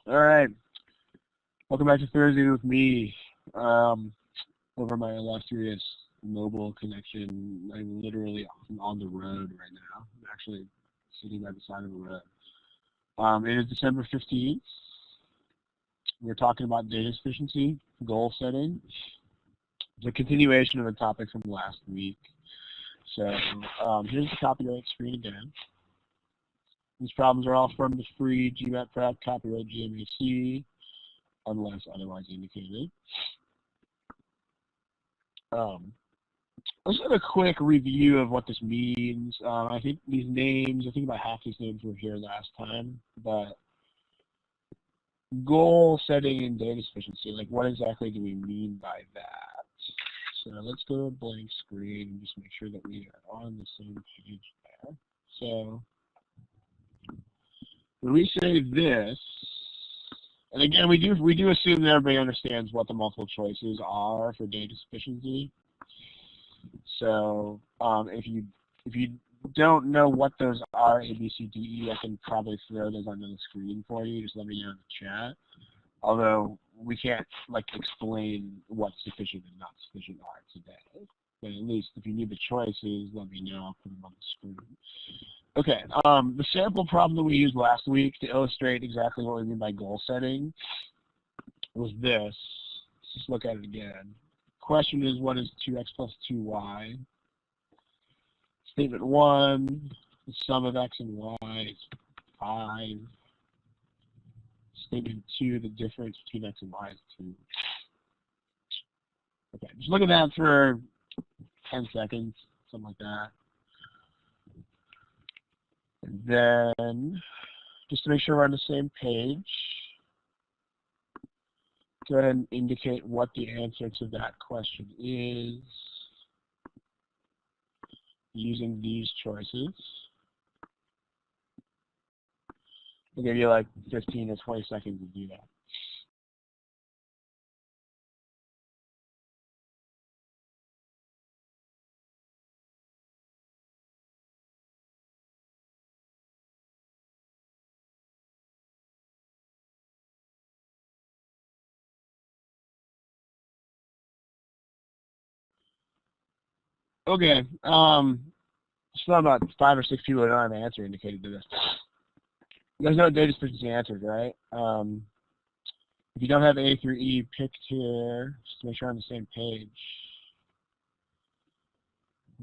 All right. Welcome back to Thursday with me. Over my illustrious mobile connection. I'm literally on the road right now. I'm actually sitting by the side of the road. It is December 15th. We're talking about data sufficiency, goal setting. It's a continuation of the topic from last week. So here's the copyright screen again. These problems are all from the free GMAT prep, copyright GMAT, unless otherwise indicated. Let's have a quick review of what this means. I think these names, I think about half these names were here last time, but goal setting and data sufficiency, like what exactly do we mean by that? So let's go to a blank screen and just make sure that we are on the same page there. So when we say this, and again, we do assume that everybody understands what the multiple choices are for data sufficiency. So if you don't know what those are, A, B, C, D, E, I can probably throw those onto the screen for you. Just let me know in the chat. Although we can't explain what sufficient and not sufficient are today. But at least if you need the choices, let me know. I'll put them on the screen. Okay, the sample problem that we used last week to illustrate exactly what we mean by goal setting was this. Let's just look at it again. Question is, what is 2x plus 2y? Statement 1, the sum of x and y is 5. Statement 2, the difference between x and y is 2. Okay, just look at that for 10 seconds, something like that. And then, just to make sure we're on the same page, go ahead and indicate what the answer to that question is using these choices. I'll give you like 15 or 20 seconds to do that. Okay, still about 5 or 6 people that don't have an answer indicated to this. There's no data sufficiency answers, right? If you don't have A through E picked here, just to make sure we're on the same page.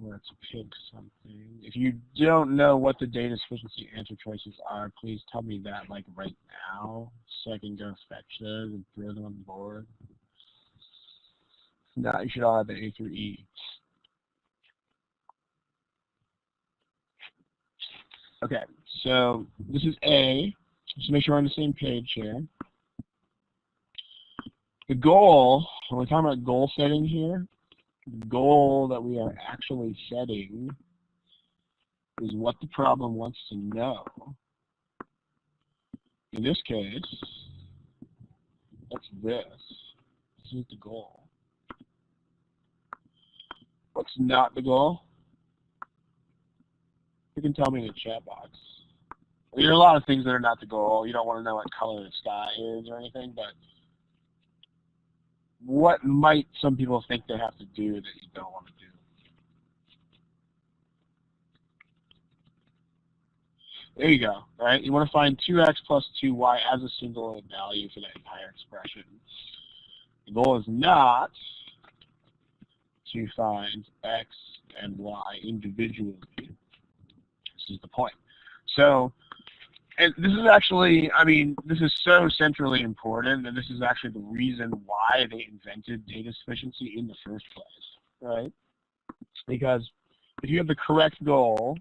Let's pick something. If you don't know what the data sufficiency answer choices are, please tell me that like right now, so I can go fetch those and throw them on the board. If not, you should all have the A through E. Okay, so this is A. Just make sure we're on the same page here. The goal, when we're talking about goal setting here, the goal that we are actually setting is what the problem wants to know. In this case, that's this. This is the goal. What's not the goal? You can tell me in the chat box. There are a lot of things that are not the goal. You don't want to know what color the sky is or anything, but what might some people think they have to do that you don't want to do? There you go, right? You want to find 2x plus 2y as a single value for that entire expression. The goal is not to find x and y individually. This is the point. So, and this is actually, I mean, this is so centrally important, and this is actually the reason why they invented data sufficiency in the first place, right? Because if you have the correct goal,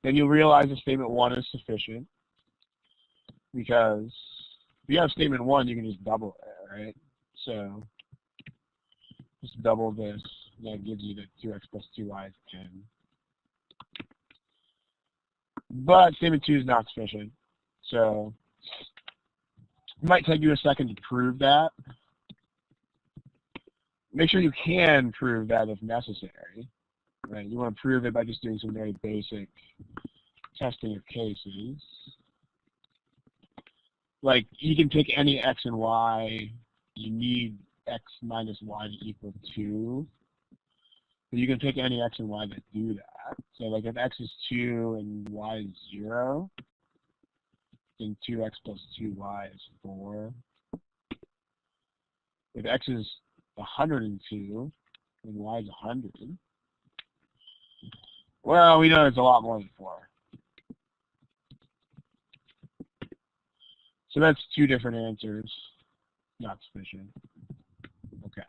then you'll realize that statement 1 is sufficient, because if you have statement 1, you can just double it, right? So, just double this, and that gives you the 2x plus 2y is 10. But statement 2 is not sufficient. So it might take you a second to prove that. Make sure you can prove that if necessary. Right? You want to prove it by just doing some very basic testing of cases. like you can pick any x and y. You need x minus y to equal 2. But you can pick any x and y that do that. So like if x is 2 and y is 0, then 2x plus 2y is 4. If x is 102 and y is 100, well, we know it's a lot more than 4. So that's 2 different answers. Not sufficient. Okay.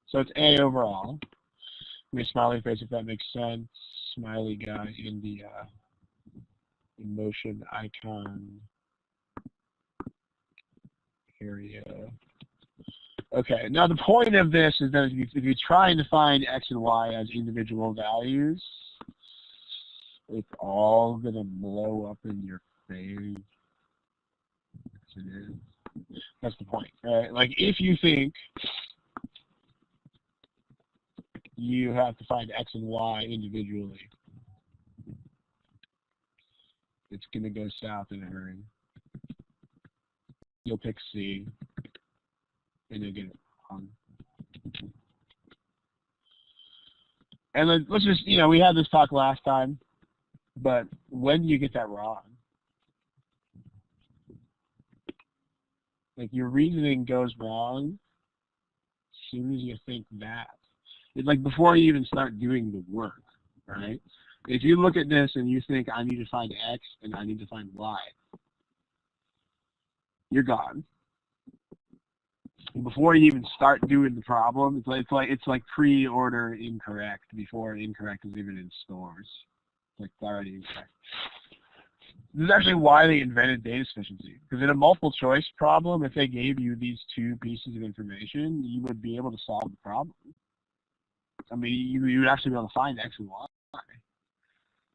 So it's A overall. Give me a smiley face if that makes sense. Smiley guy in the emotion icon area. Okay, now the point of this is that if you're trying to find x and y as individual values, it's all going to blow up in your face. Yes, it is. That's the point, right? Like if you think you have to find x and y individually, it's going to go south in a hurry. You'll pick C, and you'll get it wrong. And let's just, we had this talk last time, but when you get that wrong, like your reasoning goes wrong as soon as you think that. It's like before you even start doing the work, right? If you look at this and you think I need to find x and I need to find y, you're gone. Before you even start doing the problem, it's like pre-order incorrect before incorrect is even in stores. Like it's already incorrect. This is actually why they invented data sufficiency. Because in a multiple choice problem, if they gave you these 2 pieces of information, you would be able to solve the problem. I mean, you would actually be able to find x and y.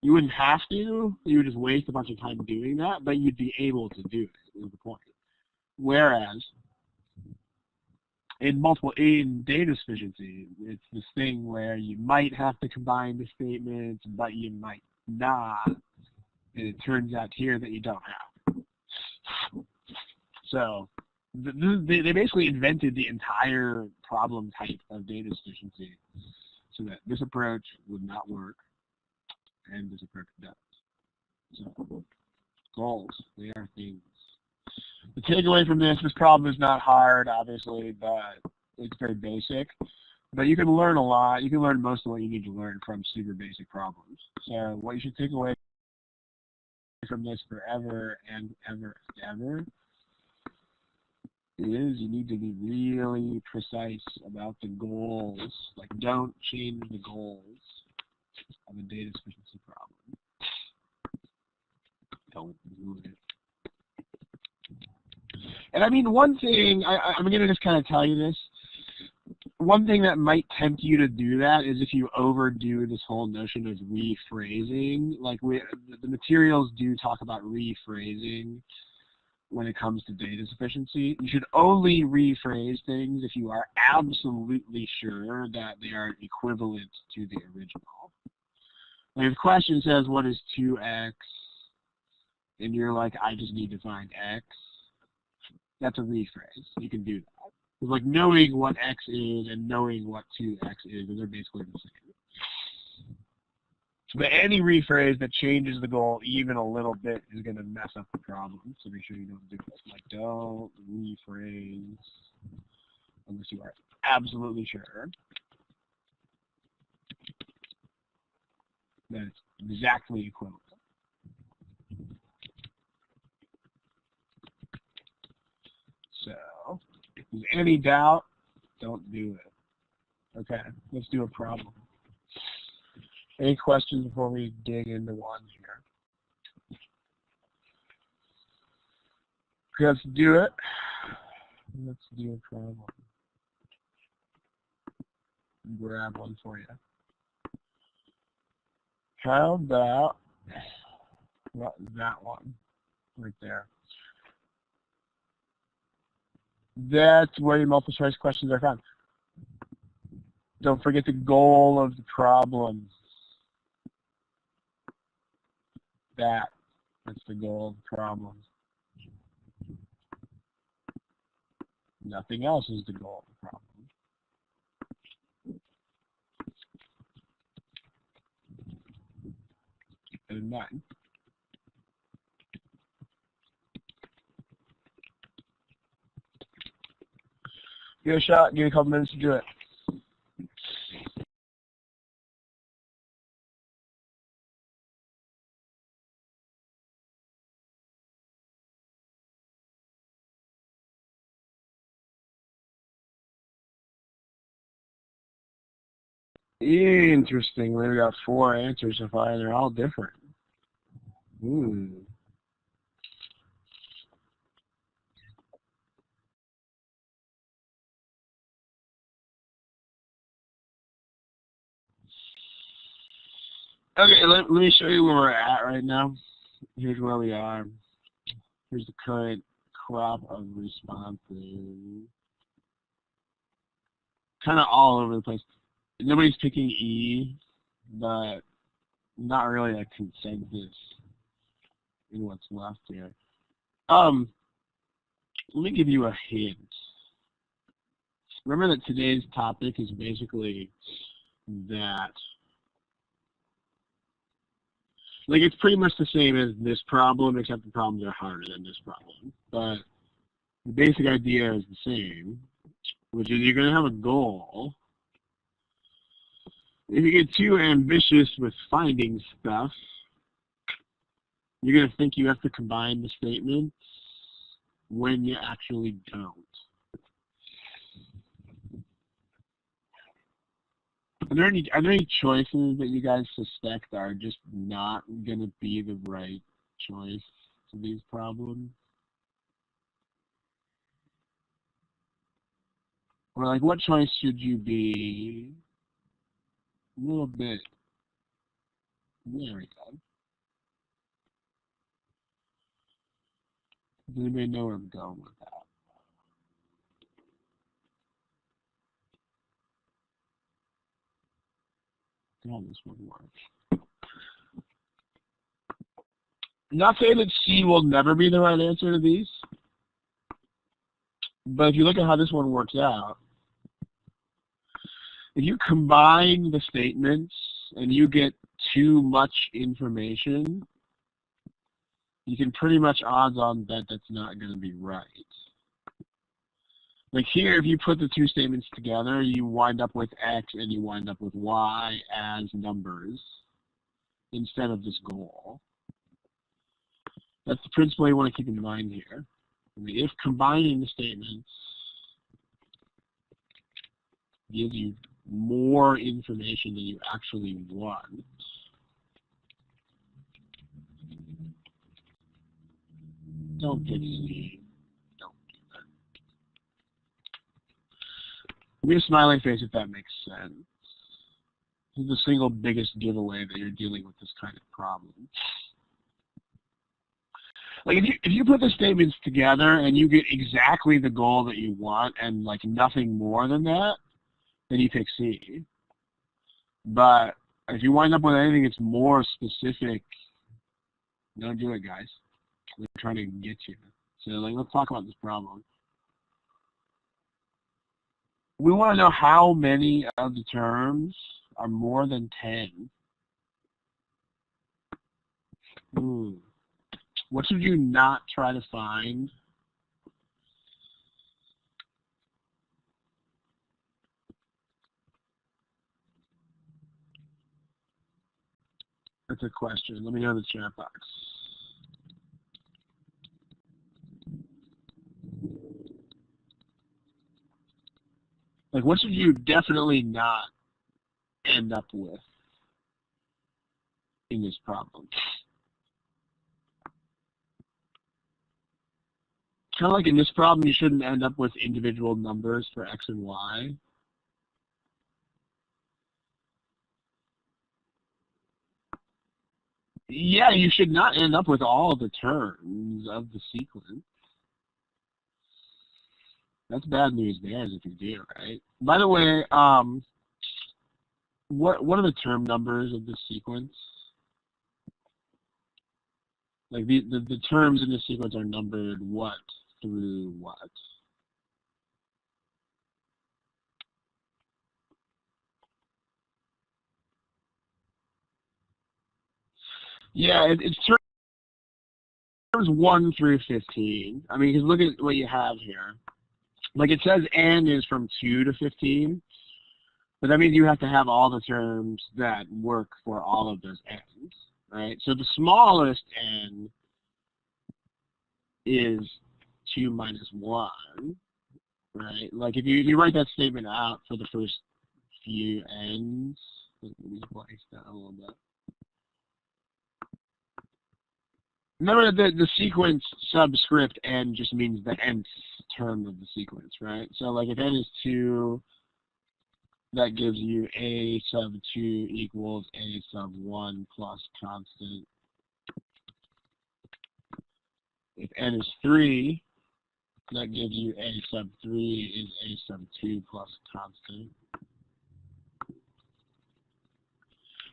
You wouldn't have to. You would just waste a bunch of time doing that, but you'd be able to do it, is the point. Whereas, in data sufficiency, it's this thing where you might have to combine the statements, but you might not. And it turns out here that you don't have. So they basically invented the entire problem type of data sufficiency so that this approach would not work and this approach does. So goals, they are things. The takeaway from this problem is not hard, obviously, but it's very basic. But you can learn a lot. You can learn most of what you need to learn from super basic problems. So what you should take away from this forever and ever and ever is you need to be really precise about the goals. Like, don't change the goals of a data sufficiency problem. Don't do it. And I mean, one thing, I'm going to just kind of tell you this. One thing that might tempt you to do that is if you overdo this whole notion of rephrasing. Like, the materials do talk about rephrasing when it comes to data sufficiency. You should only rephrase things if you are absolutely sure that they are equivalent to the original. Like, if the question says, what is 2x? And you're like, I just need to find x. That's a rephrase. You can do that. It's like knowing what x is and knowing what 2x is, and they're basically the same. But any rephrase that changes the goal even a little bit is going to mess up the problem, so make sure you don't do it. Like, don't rephrase unless you are absolutely sure that it's exactly equivalent. So, if there's any doubt, don't do it. Okay, let's do a problem. Any questions before we dig into one here? Let's do it. Let's do a problem. Grab one for you. How about that one right there? That's where your multiple choice questions are found. Don't forget the goal of the problem. That That's the goal of the problem. Nothing else is the goal of the problem. And none. Give it a shot. Give me a couple minutes to do it. Interesting. We got 4 answers so far, and they're all different. Okay, let me show you where we're at right now. Here's where we are. Here's the current crop of responses. Kind of all over the place. Nobody's picking E, but not really a consensus in what's left here. Let me give you a hint. Remember that today's topic is basically that, like, it's pretty much the same as this problem, except the problems are harder than this problem. But the basic idea is the same, which is you're going to have a goal. If you get too ambitious with finding stuff, you're going to think you have to combine the statements when you actually don't. Are there any choices that you guys suspect are just not going to be the right choice to these problems? Or like, what choice should you be a little bit wary of? Does anybody know where I'm going with that? How this one works. Not saying that C will never be the right answer to these, but if you look at how this one works out, if you combine the statements and you get too much information, you can pretty much odds on bet that's not going to be right. Like here, if you put the 2 statements together, you wind up with X and you wind up with Y as numbers instead of this goal. That's the principle you want to keep in mind here. I mean, if combining the statements gives you more information than you actually want, don't pick C. Don't do that. Give me a smiling face if that makes sense. This is the single biggest giveaway that you're dealing with this kind of problem. Like if you put the statements together and you get exactly the goal that you want and like nothing more than that, then you pick C. But if you wind up with anything that's more specific, don't do it, guys. They're trying to get you. So like, let's talk about this problem. We want to know how many of the terms are more than 10. What should you not try to find? That's a question. Let me know in the chat box. Like, what should you definitely not end up with in this problem? Kind of like in this problem, you shouldn't end up with individual numbers for X and Y. Yeah, you should not end up with all the terms of the sequence. That's bad news bears if you do, right? By the way, what are the term numbers of this sequence? Like the terms in the sequence are numbered what through what. Yeah, it's terms 1 through 15. I mean, because look at what you have here. Like it says n is from 2 to 15, but that means you have to have all the terms that work for all of those n's, right? So the smallest n is 2 minus 1, right? Like if you write that statement out for the first few n's, let me place that a little bit. Remember that the sequence subscript n just means the nth term of the sequence, right? So like if n is 2, that gives you a sub 2 equals a sub 1 plus constant. If n is 3, that gives you a sub 3 is a sub 2 plus constant.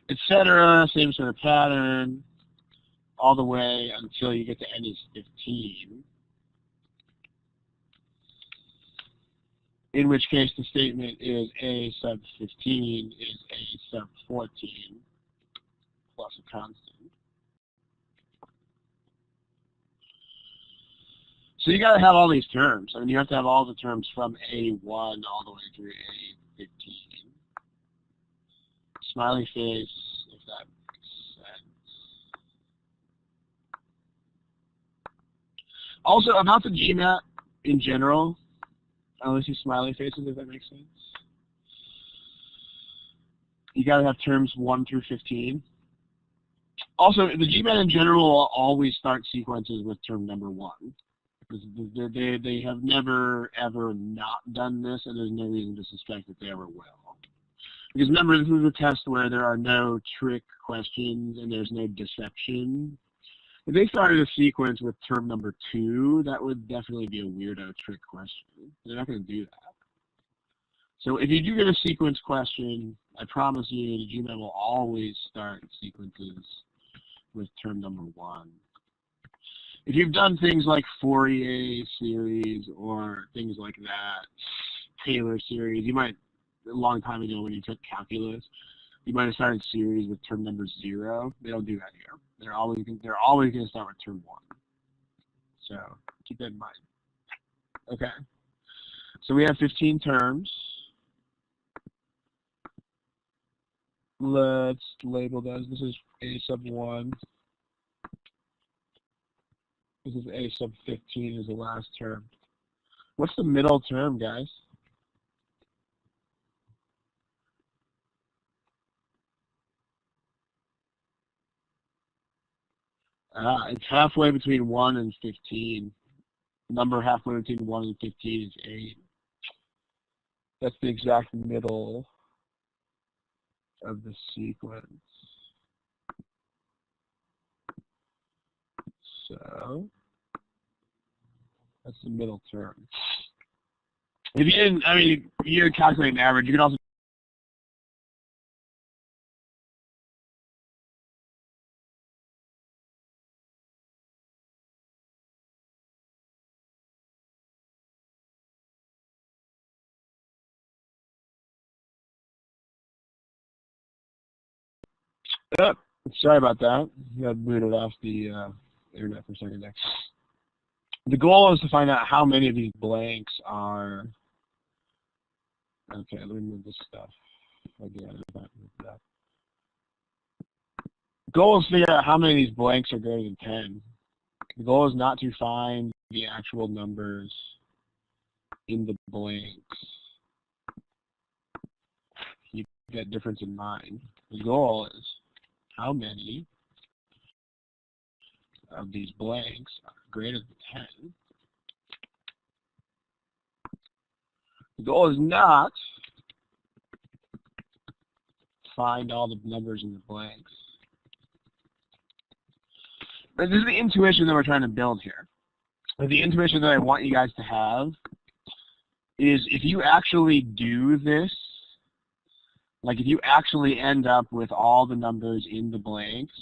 Etc. Same sort of pattern, all the way until you get to n is 15. In which case the statement is a sub 15 is a sub 14 plus a constant. So you got to have all these terms. I mean, you have to have all the terms from A1 all the way through A15. Smiley face, if that makes sense. Also, about the GMAT in general, I only see smiley faces, if that makes sense. You got to have terms 1 through 15. Also, the GMAT in general will always start sequences with term number 1. They have never, ever not done this, and there's no reason to suspect that they ever will. Because remember, this is a test where there are no trick questions and there's no deception. If they started a sequence with term number 2, that would definitely be a weirdo trick question. They're not going to do that. So if you do get a sequence question, I promise you the GMAT will always start sequences with term number 1. If you've done things like Fourier series or things like that, Taylor series, you might, a long time ago when you took calculus, you might have started series with term number 0. They don't do that here. They're always going to start with term 1. So keep that in mind. Okay. So we have 15 terms. Let's label those. This is a sub 1. This is a sub 15 is the last term. What's the middle term, guys? It's halfway between 1 and 15. Number halfway between 1 and 15 is 8. That's the exact middle of the sequence. So that's the middle term. If you didn't, I mean, you're calculating average. You can also sorry about that. I got booted off the internet for a second there. The goal is to find out how many of these blanks are. Okay, let me move this stuff again. The goal is to figure out how many of these blanks are greater than 10. The goal is not to find the actual numbers in the blanks. Keep that difference in mind. The goal is how many of these blanks are greater than 10. The goal is not find all the numbers in the blanks. But this is the intuition that we're trying to build here. But the intuition that I want you guys to have is if you actually do this, like if you actually end up with all the numbers in the blanks,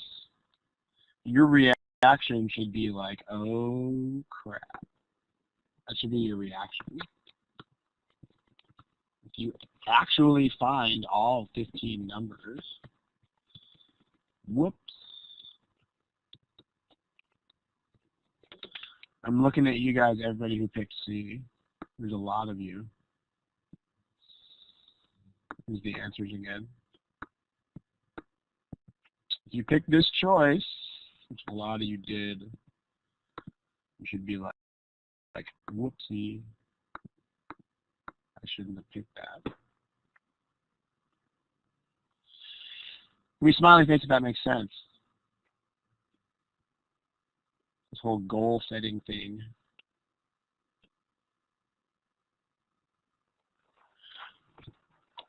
your reaction reaction should be like, oh crap. That should be your reaction. If you actually find all 15 numbers, whoops. I'm looking at you guys, everybody who picked C. There's a lot of you. Here's the answers again. If you picked this choice, which a lot of you did, you should be like whoopsie. I shouldn't have picked that. We smiley face if that makes sense. This whole goal setting thing.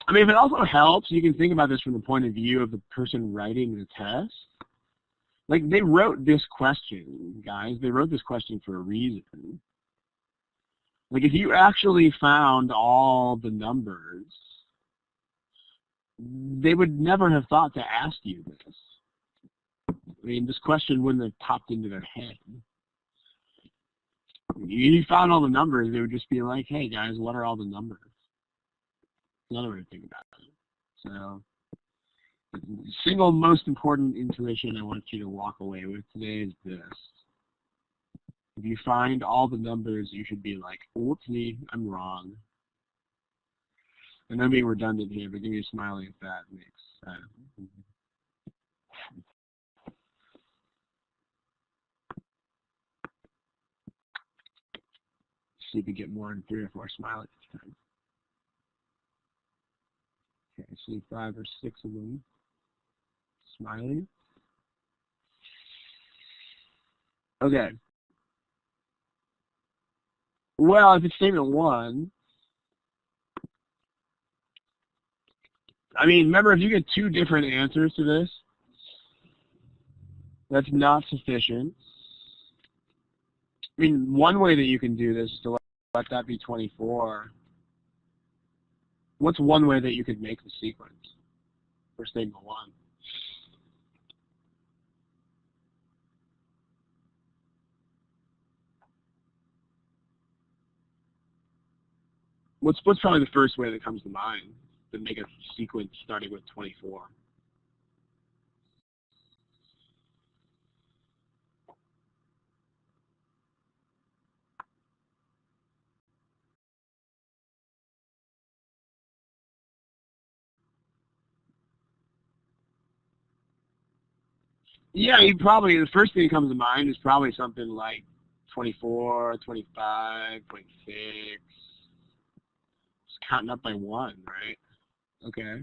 I mean, if it also helps, you can think about this from the point of view of the person writing the test. Like, they wrote this question, guys. They wrote this question for a reason. Like, if you actually found all the numbers, they would never have thought to ask you this. I mean, this question wouldn't have popped into their head. If you found all the numbers, they would just be like, hey, guys, what are all the numbers? Another way to think about it. So, the single most important intuition I want you to walk away with today is this. If you find all the numbers, you should be like, whoopsie, I'm wrong. And I'm being redundant here, but give me a smiley if that makes sense. See if we get more than 3 or 4 smileys this time. Okay, I see 5 or 6 of them smiling. Okay. Well, if it's statement 1, I mean, remember, if you get 2 different answers to this, that's not sufficient. I mean, one way that you can do this is to let that be 24. What's one way that you could make the sequence for statement 1? What's probably the first way that comes to mind to make a sequence starting with 24? Yeah, you probably, the first thing that comes to mind is probably something like 24, 25, 26. Just counting up by 1, right? Okay.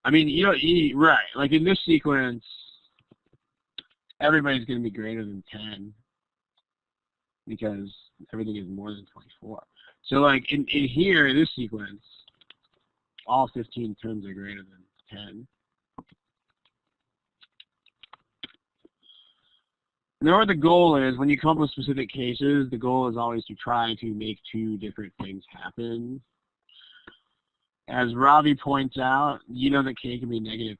I mean, you know, right, like in this sequence, everybody's going to be greater than 10 because everything is more than 24. So like in here, in this sequence, all 15 terms are greater than 10. Now what the goal is, when you come up with specific cases, the goal is always to try to make 2 different things happen. As Ravi points out, you know that K can be negative.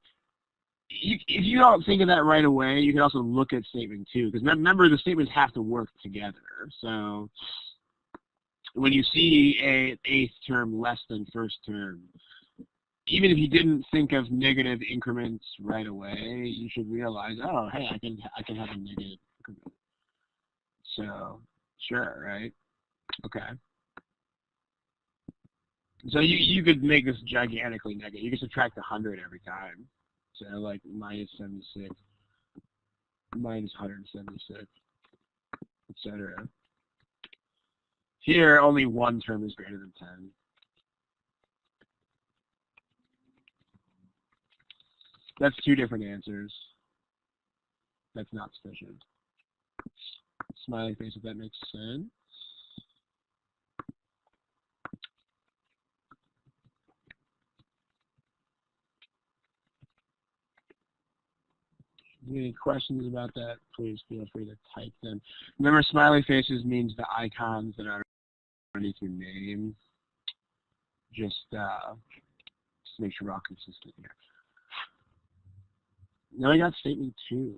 If you don't think of that right away, you can also look at statement 2, because remember, the statements have to work together. So when you see a 8th term less than 1st term, even if you didn't think of negative increments right away, you should realize, oh, hey, I can have a negative increment. So, sure, right? Okay. So you could make this gigantically negative. You could subtract 100 every time. So like minus 76, minus 176, etc. Here, only 1 term is greater than 10. That's 2 different answers. That's not sufficient. Smiley face if that makes sense. Any questions about that, please feel free to type them. Remember, smiley faces means the icons that are underneath your name. Just make sure we're all consistent here. Now I got statement 2.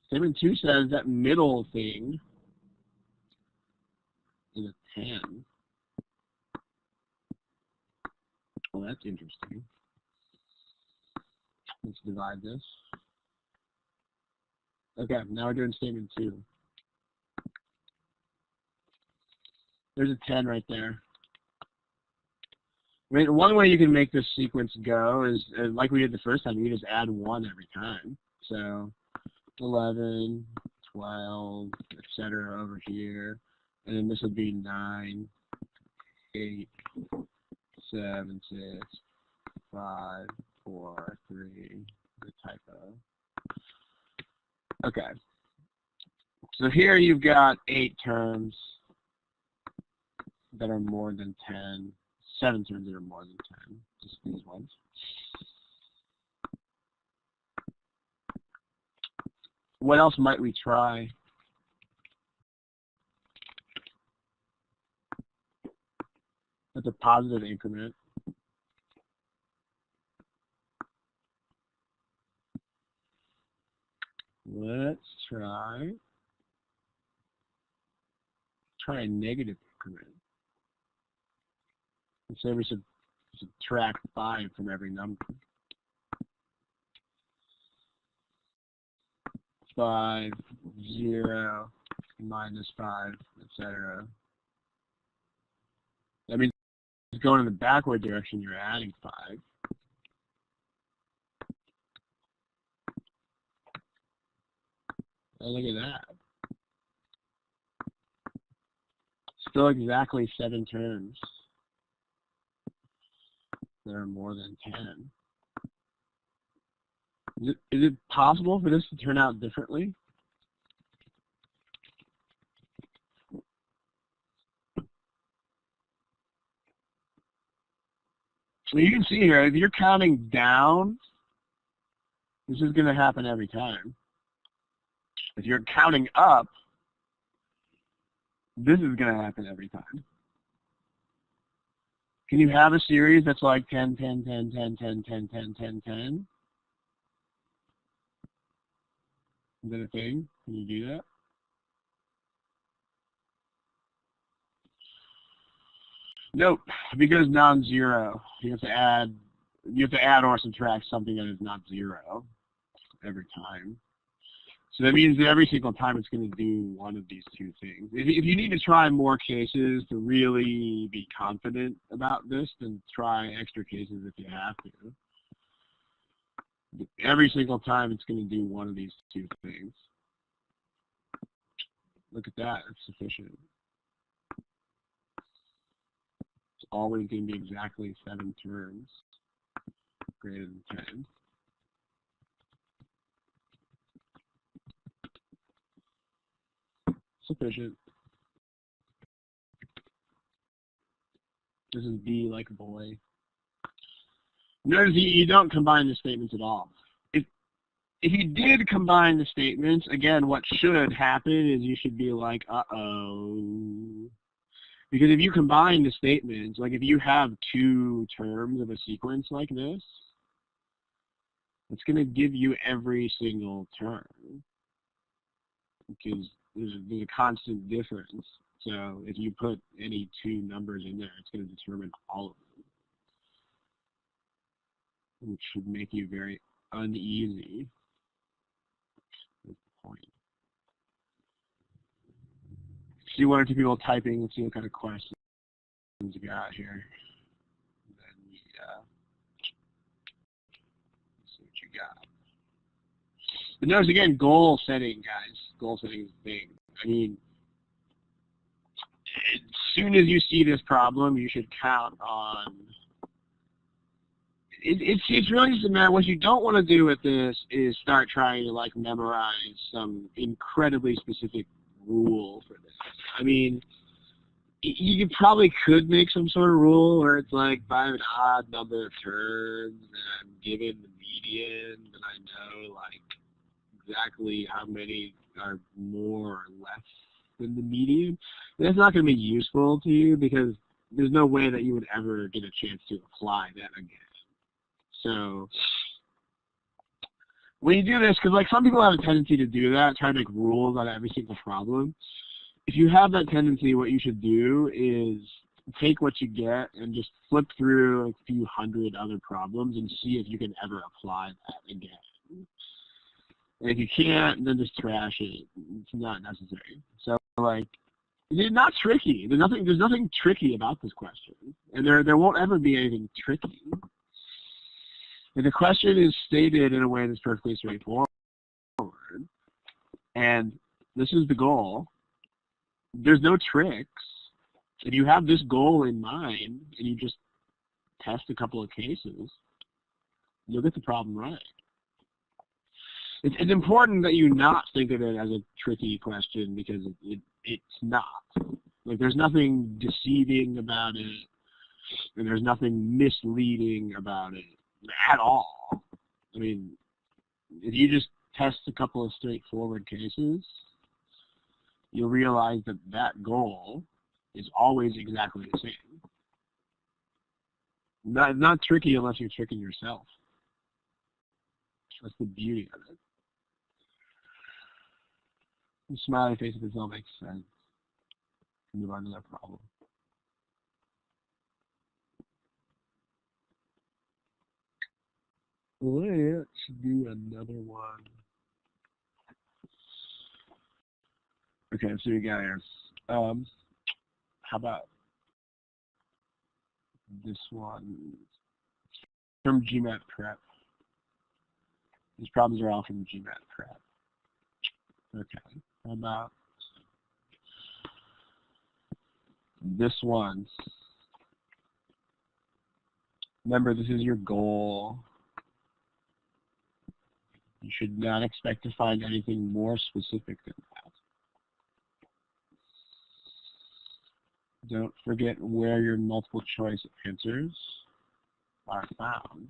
Statement 2 says that middle thing is a 10. Well, that's interesting. Let's divide this. Okay, now we're doing statement 2. There's a 10 right there. I mean, one way you can make this sequence go is, like we did the first time, you just add 1 every time. So 11, 12, etc. over here. And then this would be 9, 8, 7, 6, 5, 4, 3, the typo. Okay. So here you've got 8 terms that are more than 10. 7 terms that are more than 10. Just these ones. What else might we try? That's a positive increment. Let's try a negative increment. Let's say we should subtract 5 from every number. 5, 0, minus 5, etc. That means going in the backward direction, you're adding 5. Oh, look at that. Still exactly 7 terms that are more than 10. Is it possible for this to turn out differently? So you can see here, if you're counting down, this is going to happen every time. If you're counting up, this is going to happen every time. Can you have a series that's like 10, 10, 10, 10, 10, 10, 10, 10, 10? Is that a thing? Can you do that? Nope, because non-zero. You have to add or subtract something that is not 0 every time. So that means that every single time it's going to do one of these two things. If you need to try more cases to really be confident about this, then try extra cases if you have to. But every single time it's going to do one of these two things. Look at that, it's sufficient. It's always going to be exactly 7 terms greater than 10. Sufficient. This is B like boy. Notice you don't combine the statements at all. If you did combine the statements, again, what should happen is you should be like, uh-oh. Because if you combine the statements, like if you have 2 terms of a sequence like this, it's going to give you every single term. Because there's a constant difference. So if you put any 2 numbers in there, it's going to determine all of them, which should make you very uneasy. That's the point. See 1 or 2 people typing. Let's see what kind of questions we got here. And then we see what you got. But notice again, goal setting, guys. Goal setting is big. I mean, as soon as you see this problem, you should count on. It's really just a matter. What you don't want to do with this is start trying to like memorize some incredibly specific rule for this. I mean, you probably could make some sort of rule where it's like if I have an odd number of terms and I'm given the median, then I know like exactly how many are more or less than the median. That's not going to be useful to you because there's no way that you would ever get a chance to apply that again. So when you do this, because like some people have a tendency to do that, try to make rules on every single problem. If you have that tendency, what you should do is take what you get and just flip through a few hundred other problems and see if you can ever apply that again. And if you can't, then just trash it. It's not necessary. So like, it's not tricky. There's nothing tricky about this question, and there won't ever be anything tricky. If the question is stated in a way that's perfectly straightforward, and this is the goal, there's no tricks. If you have this goal in mind and you just test a couple of cases, you'll get the problem right. It's important that you not think of it as a tricky question, because it's not. Like, there's nothing deceiving about it, and there's nothing misleading about it at all. I mean, if you just test a couple of straightforward cases, you'll realize that that goal is always exactly the same. Not tricky unless you're tricking yourself. That's the beauty of it. The smiley face if this all makes sense. Move on to that problem. Let's do another one. Okay, so we got here. How about this one from GMAT prep? These problems are all from GMAT prep. Okay, how about this one? Remember, this is your goal. You should not expect to find anything more specific than that. Don't forget where your multiple choice answers are found.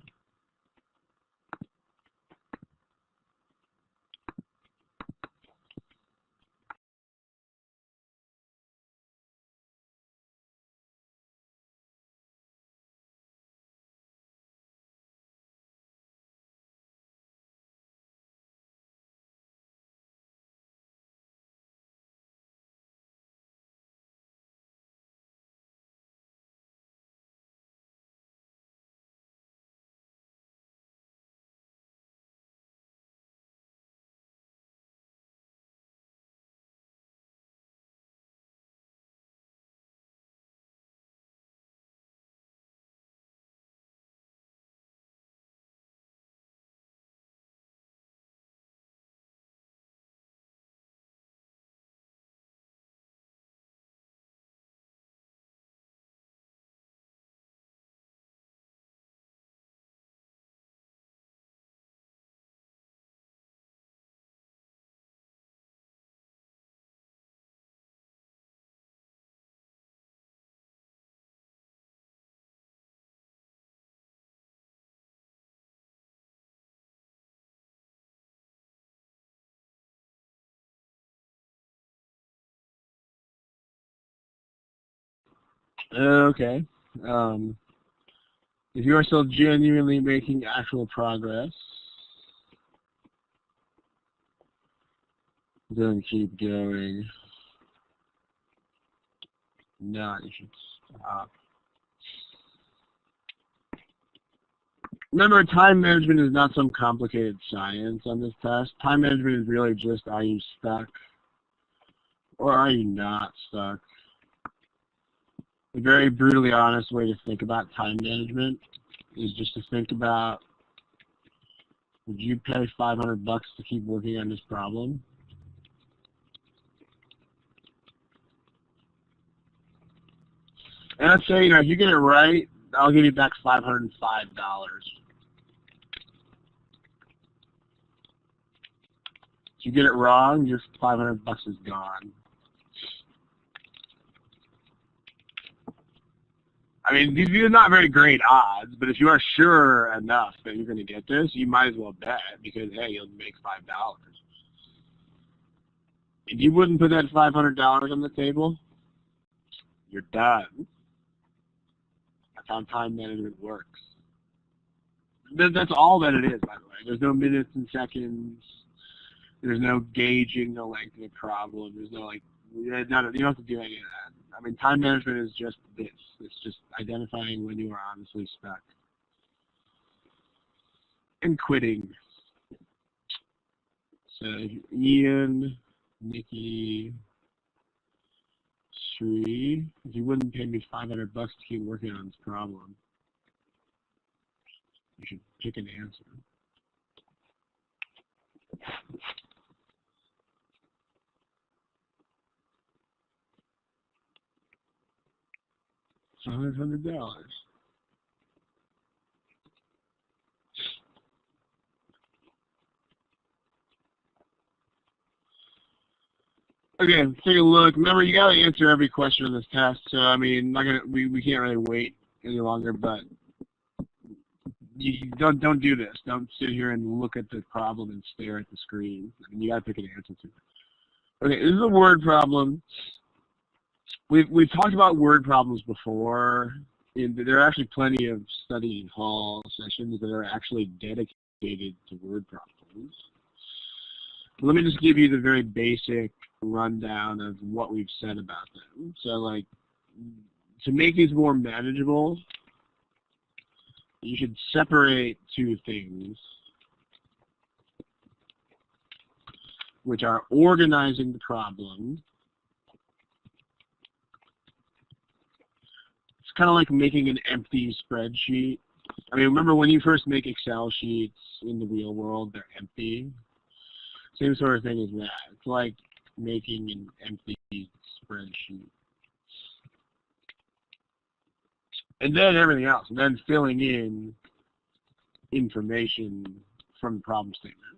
Okay. If you are still genuinely making actual progress, then keep going. No, you should stop. Remember, time management is not some complicated science on this test. Time management is really just, are you stuck or are you not stuck? A very brutally honest way to think about time management is just to think about, would you pay $500 to keep working on this problem? And I'd say, if you get it right, I'll give you back $505. If you get it wrong, your $500 is gone. I mean, these are not very great odds, but if you are sure enough that you're going to get this, you might as well bet, because, hey, you'll make $5. If you wouldn't put that $500 on the table, you're done. That's how time management works. That's all that it is, by the way. There's no minutes and seconds. There's no gauging the length of the problem. There's no, like, you don't have to do any of that. I mean, time management is just this. It's just identifying when you are honestly stuck. And quitting. So, Ian, Nikki, Sri, if you wouldn't pay me $500 to keep working on this problem, you should pick an answer. $500. Okay, take a look. Remember, you gotta answer every question on this test. So I mean, we can't really wait any longer. But you don't do this. Don't sit here and look at the problem and stare at the screen. I mean, you gotta pick an answer to it. Okay, this is a word problem. We've talked about word problems before. There are actually plenty of study hall sessions that are actually dedicated to word problems. Let me just give you the very basic rundown of what we've said about them. So, like, to make these more manageable, you should separate two things, which are organizing the problem. It's kind of like making an empty spreadsheet. I mean, remember when you first make Excel sheets in the real world, they're empty. Same sort of thing as that. It's like making an empty spreadsheet. And then everything else. And then filling in information from the problem statement.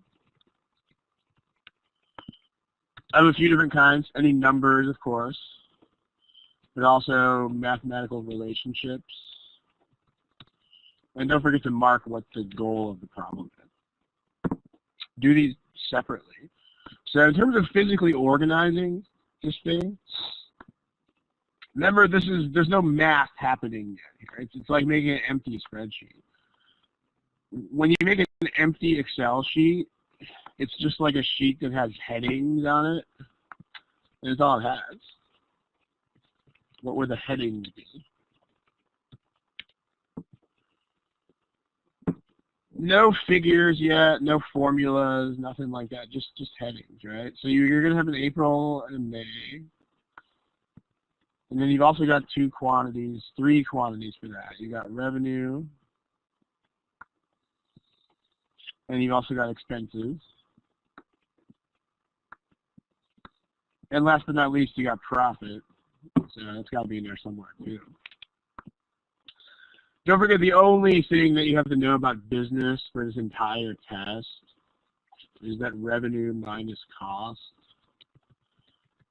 I have a few different kinds. Any numbers, of course. But also mathematical relationships. And don't forget to mark what the goal of the problem is. Do these separately. So in terms of physically organizing this thing, remember there's no math happening yet. Right? It's like making an empty spreadsheet. When you make an empty Excel sheet, it's just like a sheet that has headings on it. And that's all it has. What would the headings be? No figures yet, no formulas, nothing like that, just headings, right? So you're going to have an April and a May. And then you've also got three quantities for that. You got revenue, and you've also got expenses. And last but not least, you got profit. So that's got to be in there somewhere too. Don't forget, the only thing that you have to know about business for this entire test is that revenue minus cost,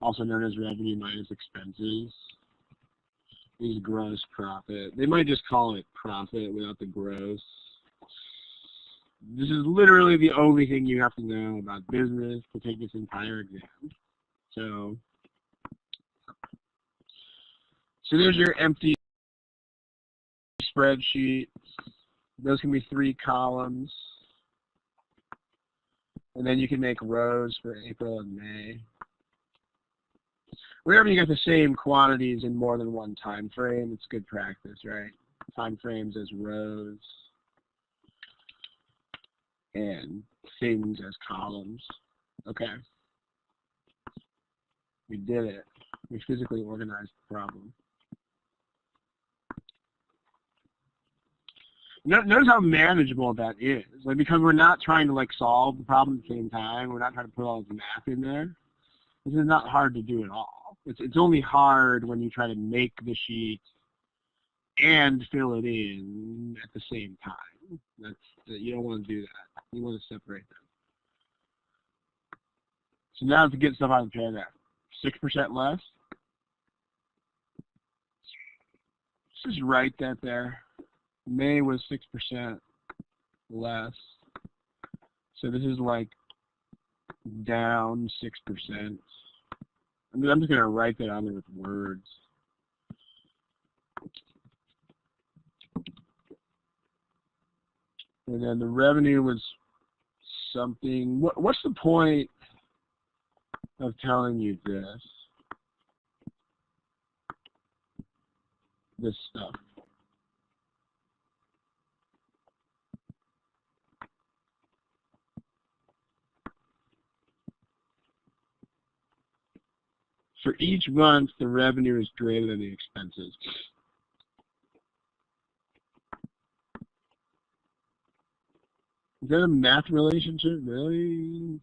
also known as revenue minus expenses, is gross profit. They might just call it profit without the gross. This is literally the only thing you have to know about business to take this entire exam. So there's your empty spreadsheet. Those can be 3 columns. And then you can make rows for April and May. Whenever you get the same quantities in more than one time frame, it's good practice, right? Time frames as rows and things as columns. Okay. We did it. We physically organized the problem. Notice how manageable that is. Like, because we're not trying to solve the problem at the same time. We're not trying to put all this math in there. This is not hard to do at all. It's only hard when you try to make the sheet and fill it in at the same time. You don't want to do that. You want to separate them. So now to get stuff out of the paragraph. 6% less. Let's just write that there. May was 6% less. So this is down 6%. I'm just going to write that on there with words. And then the revenue was something. What's the point of telling you this stuff? For each month, the revenue is greater than the expenses. Is that a math relationship, really?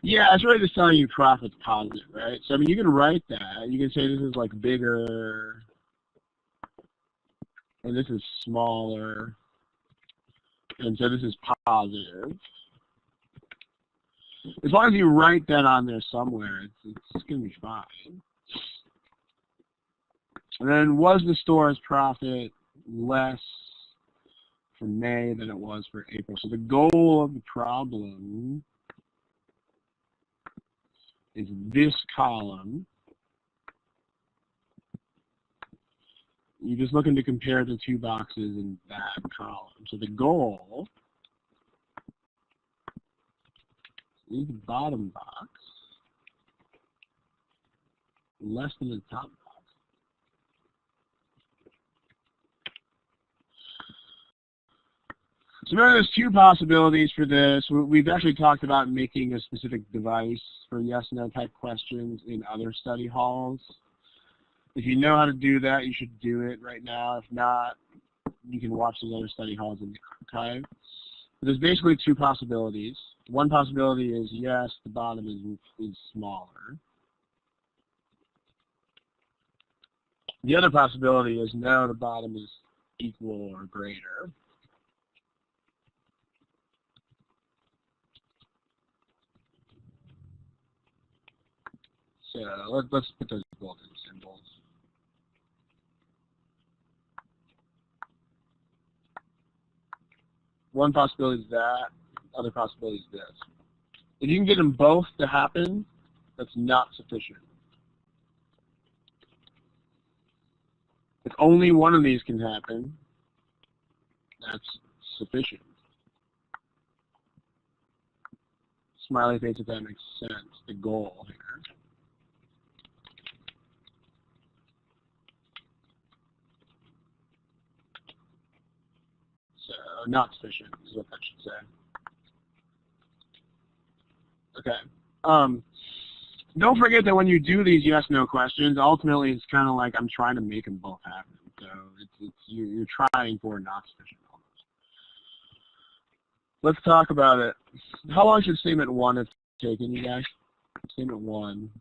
Yeah, it's really just telling you profit's positive, right? So, I mean, you can write that. You can say this is like bigger, and this is smaller, and so this is positive. As long as you write that on there somewhere, it's going to be fine. And then, was the store's profit less for May than it was for April? So the goal of the problem is this column. You're just looking to compare the two boxes in that column. So the goal is the bottom box less than the top box. So now there's two possibilities for this. We've actually talked about making a specific device for yes/no type questions in other study halls. If you know how to do that, you should do it right now. If not, you can watch those other study halls in the archive. But there's basically two possibilities. One possibility is yes, the bottom is smaller. The other possibility is no, the bottom is equal or greater. So let's put those golden symbols. One possibility is that, other possibility is this. If you can get them both to happen, that's not sufficient. If only one of these can happen, that's sufficient. Smiley face if that makes sense, the goal here. So, not sufficient is what that should say. Okay. Don't forget that when you do these yes/no questions, ultimately it's kind of like I'm trying to make them both happen. So you're trying for not sufficient almost. Let's talk about it. How long should statement 1 have taken, you guys? Statement 1.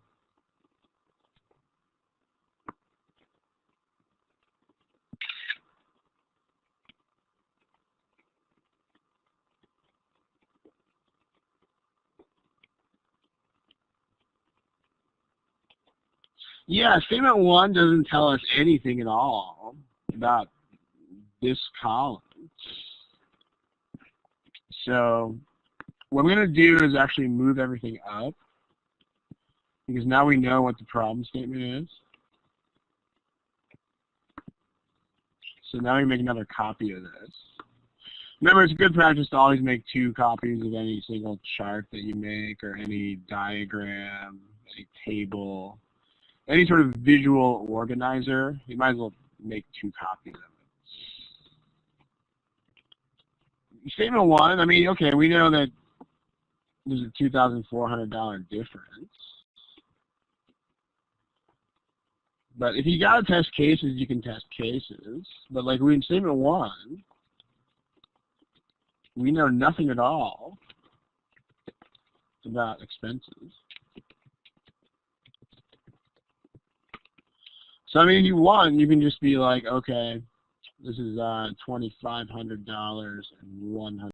Yeah, statement 1 doesn't tell us anything at all about this column. So what I'm going to do is actually move everything up, because now we know what the problem statement is. So now we make another copy of this. Remember, it's good practice to always make 2 copies of any single chart that you make, or any diagram, any table, any sort of visual organizer. You might as well make 2 copies of it. Statement 1, I mean, okay, we know that there's a $2,400 difference. But if you gotta test cases, you can test cases. But like in statement 1, we know nothing at all about expenses. So I mean, if you want, you can just be like, okay, this is $2,500 and $100.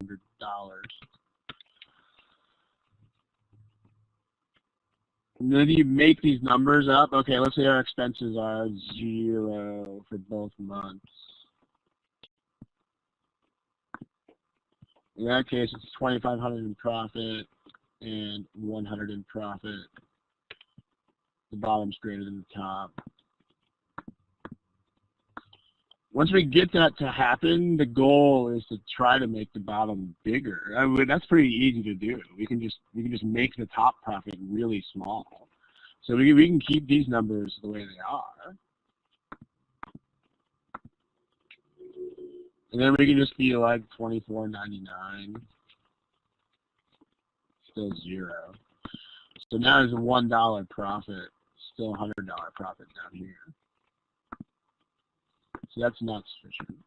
And then you make these numbers up. Okay, let's say our expenses are 0 for both months. In that case, it's $2,500 in profit and $100 in profit. The bottom's greater than the top. once we get that to happen, the goal is to try to make the bottom bigger. I mean, that's pretty easy to do. We can just make the top profit really small. So we can keep these numbers the way they are. And then we can just be like $24.99, still zero. So now there's a $1 profit, still $100 profit down here. So that's not sufficient.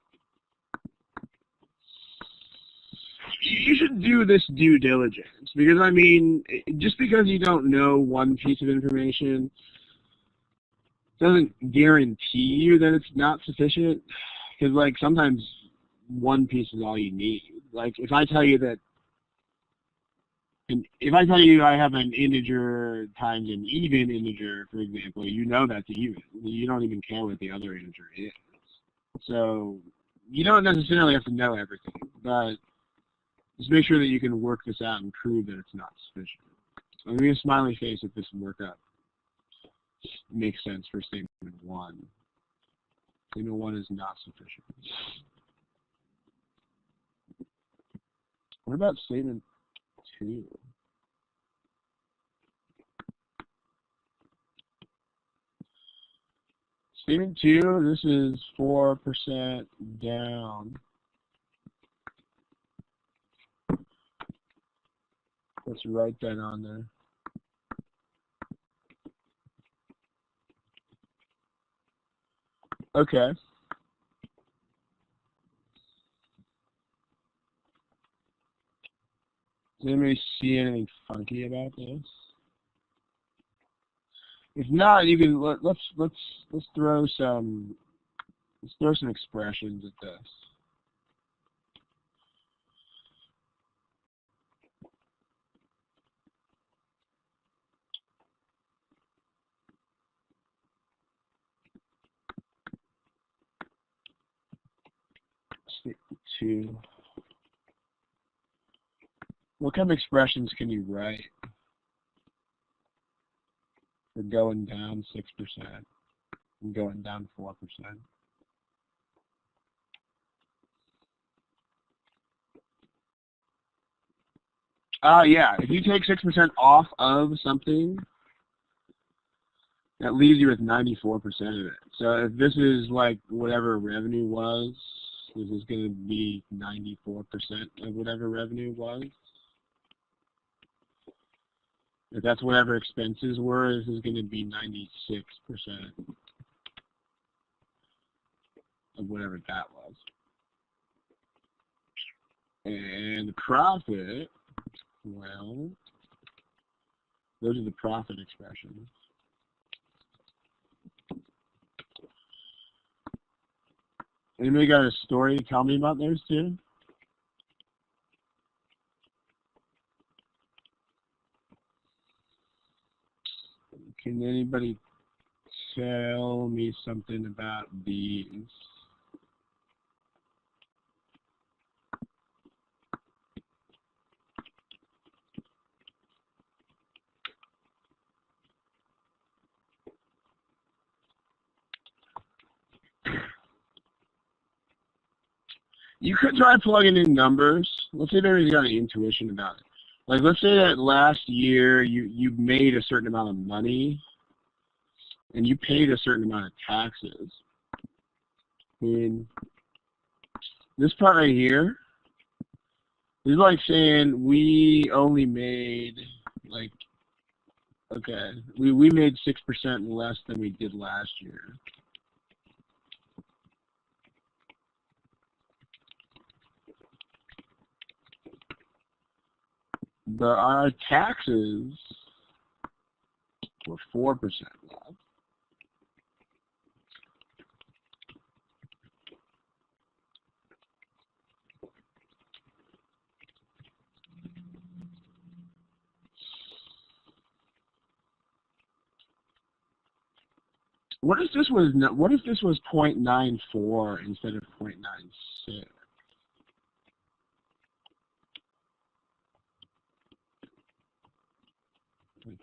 You should do this due diligence, because I mean, just because you don't know one piece of information doesn't guarantee you that it's not sufficient. Because like sometimes one piece is all you need. Like if I tell you that, if I tell you I have an integer times an even integer, for example, you know that's even. You don't even care what the other integer is. So you don't necessarily have to know everything, but just make sure that you can work this out and prove that it's not sufficient. So I'm going to smiley face if this workup makes sense for statement 1. Statement 1 is not sufficient. What about statement 2? Statement 2, this is 4% down. Let's write that on there. Okay. Does anybody see anything funky about this? If not, you can let's throw some expressions at this. Statement 2. What kind of expressions can you write for going down 6% and going down 4%? Yeah, if you take 6% off of something, that leaves you with 94% of it. So if this is like whatever revenue was, this is going to be 94% of whatever revenue was. If that's whatever expenses were, this is going to be 96% of whatever that was. And the profit, well, those are the profit expressions. Anybody got a story to tell me about those two? Can anybody tell me something about these? You could try plugging in numbers. Let's say everybody's got an intuition about it. Like, let's say that last year you made a certain amount of money and you paid a certain amount of taxes. And this part right here is like saying we only made, like, okay, we made 6% less than we did last year. But our taxes were 4% less. What if this was 0.94 instead of 0.96?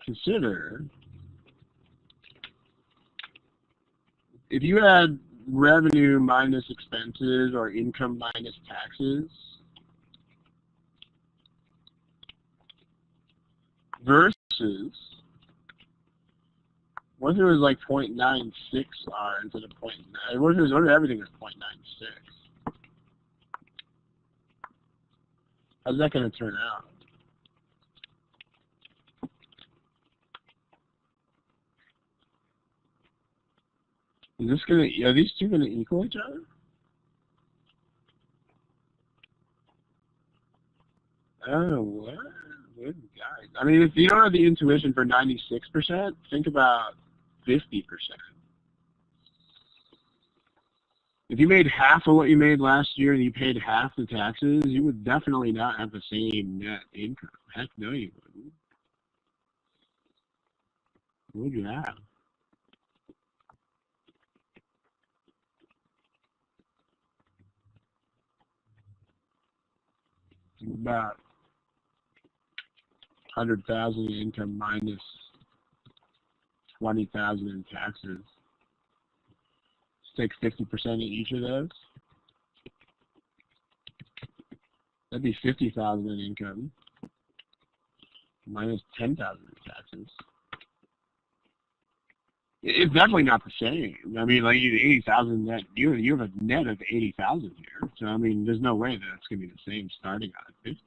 Consider if you had revenue minus expenses or income minus taxes versus, what if it was like 0.96 R instead of 0.9? What if everything was 0.96? How's that going to turn out? Is this going to, are these two going to equal each other? Oh, what? Good guys. I mean, if you don't have the intuition for 96%, think about 50%. If you made half of what you made last year and you paid half the taxes, you would definitely not have the same net income. Heck no, you wouldn't. What would you have? About 100,000 in income minus 20,000 in taxes. Let's take 50% of each of those. That'd be 50,000 in income minus 10,000 in taxes. It's definitely not the same. I mean, like 80,000 net. You have a net of 80,000 here. So I mean, there's no way that it's going to be the same starting out at 50.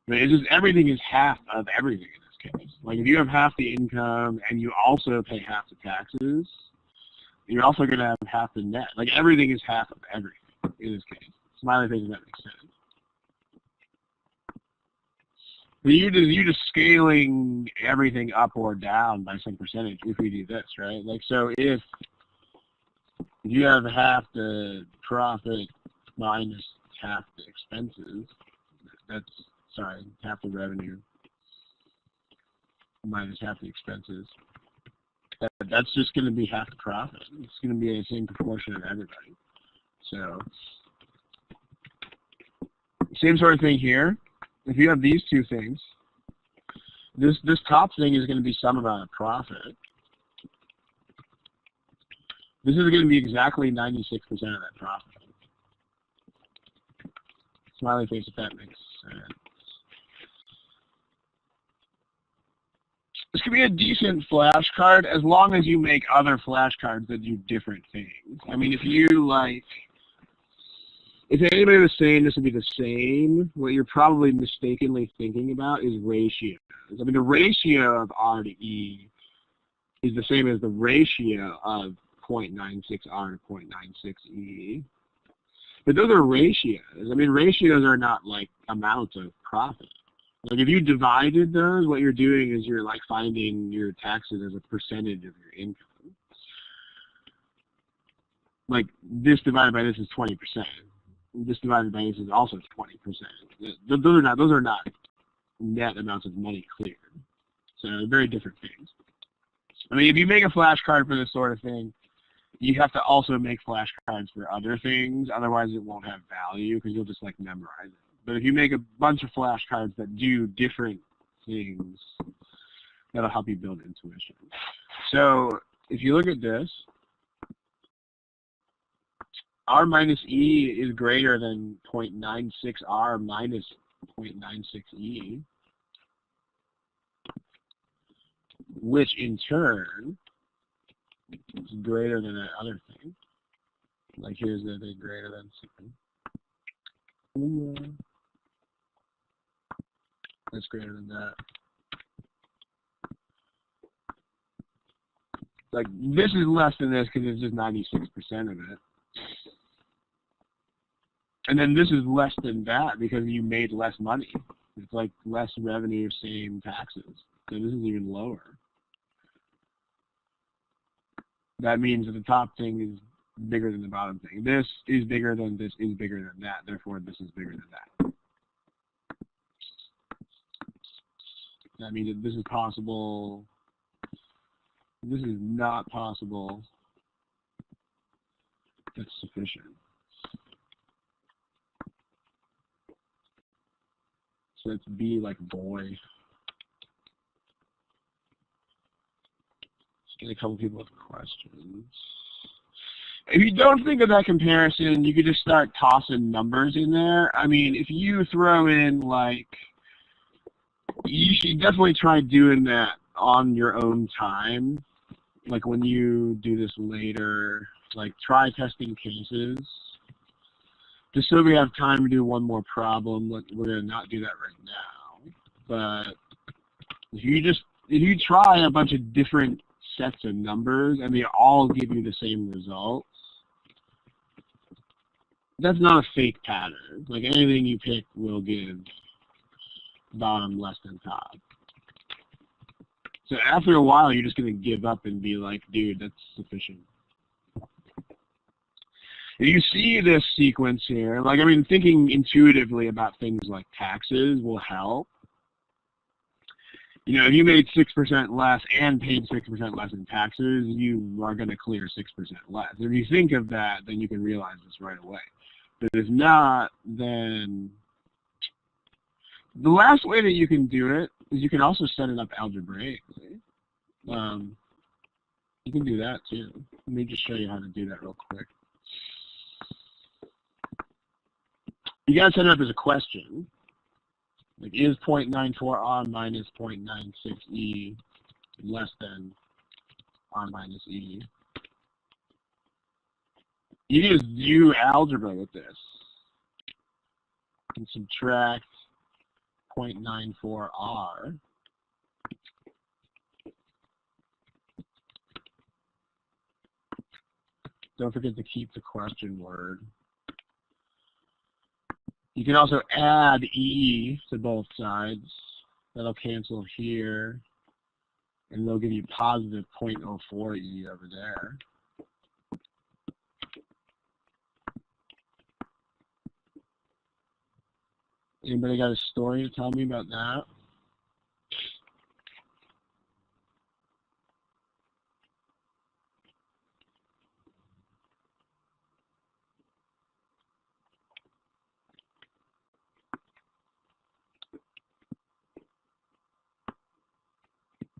But it's just everything is half of everything in this case. Like if you have half the income and you also pay half the taxes, you're also going to have half the net. Like everything is half of everything in this case. Smiley face, that makes sense. But you're just scaling everything up or down by some percentage if we do this, right? Like so if you have half the profit minus half the expenses, that's half the revenue minus half the expenses. That's just going to be half the profit. It's going to be the same proportion of everybody. So, same sort of thing here. If you have these two things, this top thing is going to be some amount of profit. This is going to be exactly 96% of that profit. Smiley face if that makes sense. This could be a decent flashcard as long as you make other flashcards that do different things. I mean, if anybody was saying this would be the same, what you're probably mistakenly thinking about is ratios. I mean, the ratio of R to E is the same as the ratio of 0.96 R to 0.96 E. But those are ratios. I mean, ratios are not like amounts of profit. Like if you divided those, what you're doing is you're like finding your taxes as a percentage of your income. Like this divided by this is 20%. This divided by this is also 20%. Those are not net amounts of money cleared. So very different things. I mean, if you make a flashcard for this sort of thing, you have to also make flashcards for other things. Otherwise, it won't have value because you'll just like memorize it. But if you make a bunch of flashcards that do different things, that'll help you build intuition. So if you look at this, R minus E is greater than 0.96 R minus 0.96 E, which in turn is greater than that other thing. Like here's the thing greater than something. That's greater than that. Like this is less than this because it's just 96% of it. And then this is less than that because you made less money. It's like less revenue, same taxes. So this is even lower. That means that the top thing is bigger than the bottom thing. This is bigger than this is bigger than that. Therefore, this is bigger than that. That means that this is possible. This is not possible. That's sufficient. So it's B like boy. Just get a couple people with questions. If you don't think of that comparison, you could just start tossing numbers in there. I mean, if you throw in, like, you should definitely try doing that on your own time. Like, when you do this later, like, try testing cases. Just so we have time to do one more problem. We're going to not do that right now. But if you try a bunch of different sets of numbers and they all give you the same results, that's not a fake pattern. Like, anything you pick will give bottom less than top. So after a while, you're just going to give up and be like, dude, that's sufficient. If you see this sequence here, like, I mean, thinking intuitively about things like taxes will help. You know, if you made 6% less and paid 6% less in taxes, you are going to clear 6% less. If you think of that, then you can realize this right away. But if not, then the last way that you can do it is you can also set it up algebraically. You can do that too. Let me just show you how to do that real quick. You got to set it up as a question. Like, is 0.94 R minus 0.96 E less than R minus E? You can just do algebra with this. And subtract 0.94 R. Don't forget to keep the question word. You can also add E to both sides. That'll cancel here. And they'll give you positive 0.04 E over there. Anybody got a story to tell me about that?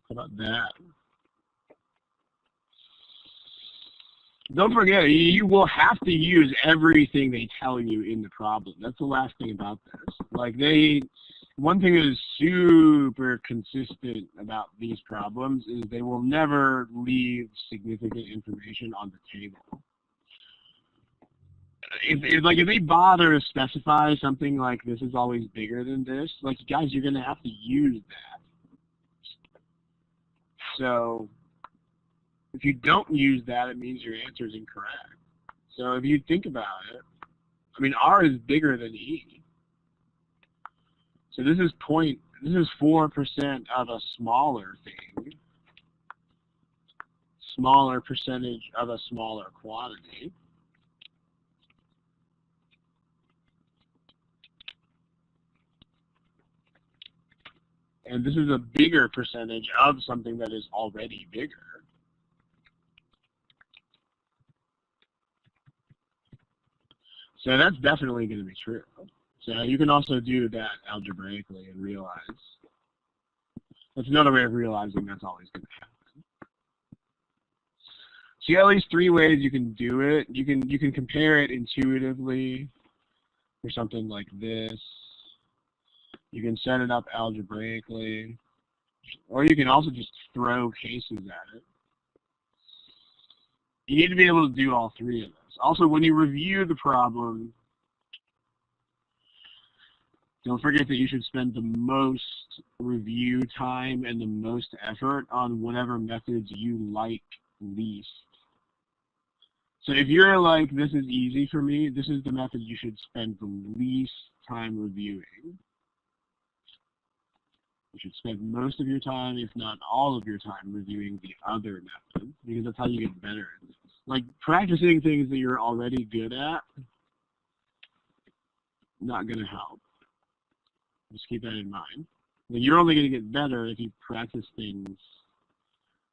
How about that? Don't forget, you will have to use everything they tell you in the problem. That's the last thing about this. Like, one thing that is super consistent about these problems is they will never leave significant information on the table. If they bother to specify something like this is always bigger than this, like, guys, you're going to have to use that. So if you don't use that, it means your answer is incorrect. So if you think about it, I mean, R is bigger than E. So this is 4% of a smaller thing, smaller percentage of a smaller quantity. And this is a bigger percentage of something that is already bigger. So that's definitely going to be true. So you can also do that algebraically and realize. That's another way of realizing that's always going to happen. So you got at least 3 ways you can do it. You can compare it intuitively for something like this. You can set it up algebraically. Or you can also just throw cases at it. You need to be able to do all 3 of this. Also, when you review the problem, don't forget that you should spend the most review time and the most effort on whatever methods you like least. So if you're like, this is easy for me, this is the method you should spend the least time reviewing. You should spend most of your time, if not all of your time, reviewing the other method, because that's how you get better at this. Like, practicing things that you're already good at, not going to help. Just keep that in mind. Like, you're only going to get better if you practice things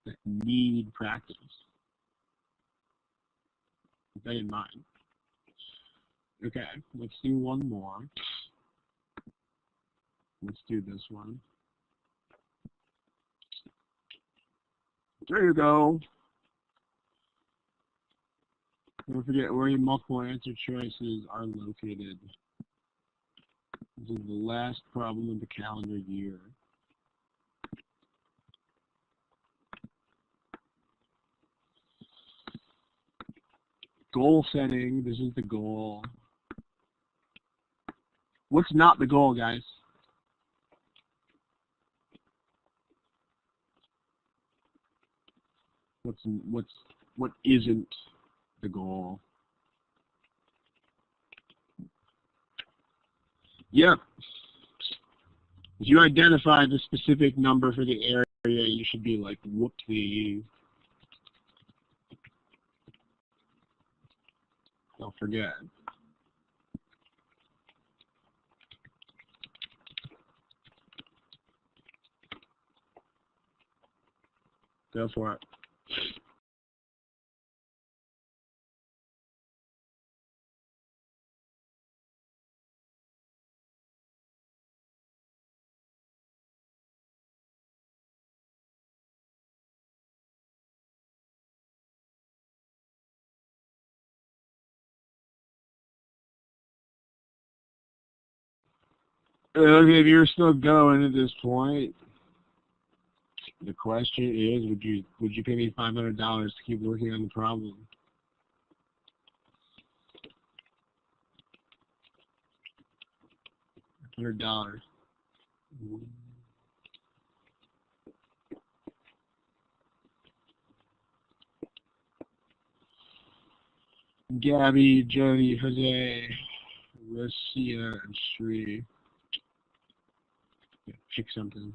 that need practice. Keep that in mind. Okay, let's do one more. Let's do this one. There you go. Don't forget where your multiple answer choices are located. This is the last problem of the calendar year. Goal setting, this is the goal. What's not the goal, guys? What isn't the goal? Yep. If you identify the specific number for the area, you should be like, whoopsie. Don't forget. Go for it. Okay, if you're still going at this point, the question is, would you pay me $500 to keep working on the problem? $100. Gabby, Jody, Jose, Rosia, and Sri. Yeah, pick something.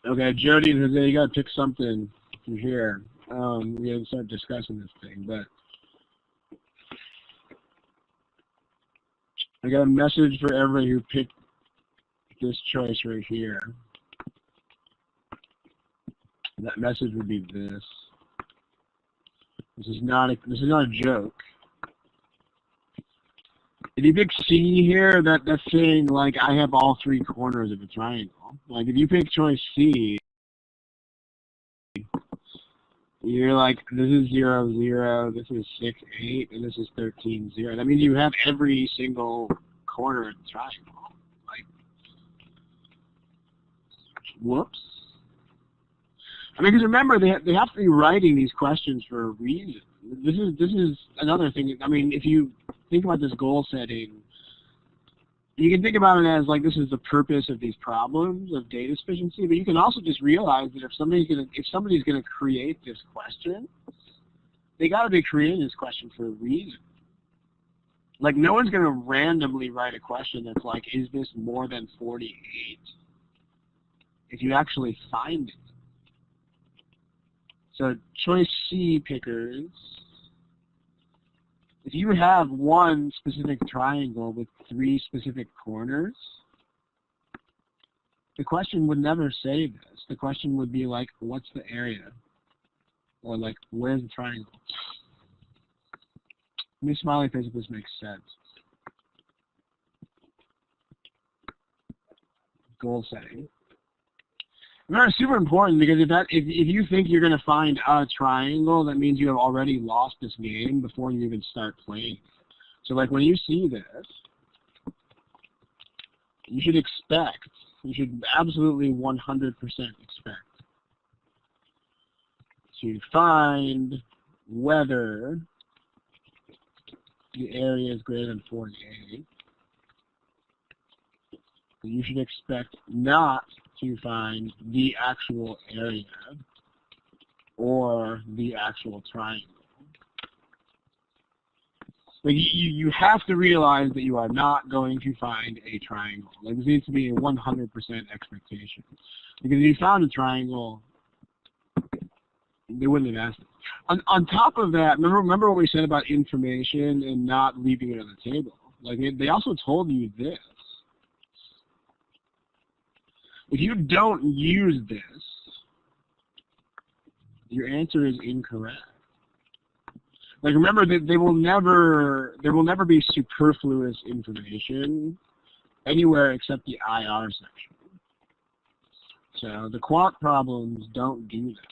Okay, Jody and Jose, you gotta pick something from here. We gotta start discussing this thing, but I got a message for everybody who picked this choice right here. That message would be this. This is not a joke. If you pick C here, that's saying like I have all three corners of a triangle. Like if you pick choice C, you're like, this is 0, 0, this is 6, 8, and this is 13, 0. That means you have every single corner of the triangle. Like, whoops. I mean, because remember, they have to be writing these questions for a reason. This is another thing. I mean, if you think about this goal setting, you can think about it as like this is the purpose of these problems of data sufficiency, but you can also just realize that if somebody's gonna create this question, they got to be creating this question for a reason. Like no one's gonna randomly write a question that's like, is this more than 48? If you actually find it. So choice C pickers, if you have one specific triangle with 3 specific corners, the question would never say this. The question would be like, what's the area? Or like, where's the triangle? Let me smiley face if this makes sense. Goal setting. That's super important because if you think you're going to find a triangle, that means you have already lost this game before you even start playing. So like when you see this, you should absolutely 100% expect to find whether the area is greater than 48. You should expect not to find the actual area or the actual triangle. Like you have to realize that you are not going to find a triangle. Like this needs to be a 100% expectation. Because if you found a triangle, they wouldn't have asked it. On top of that, remember what we said about information and not leaving it on the table. Like they also told you this. If you don't use this, your answer is incorrect. Like, remember that there will never be superfluous information anywhere except the IR section. So the quant problems don't do that.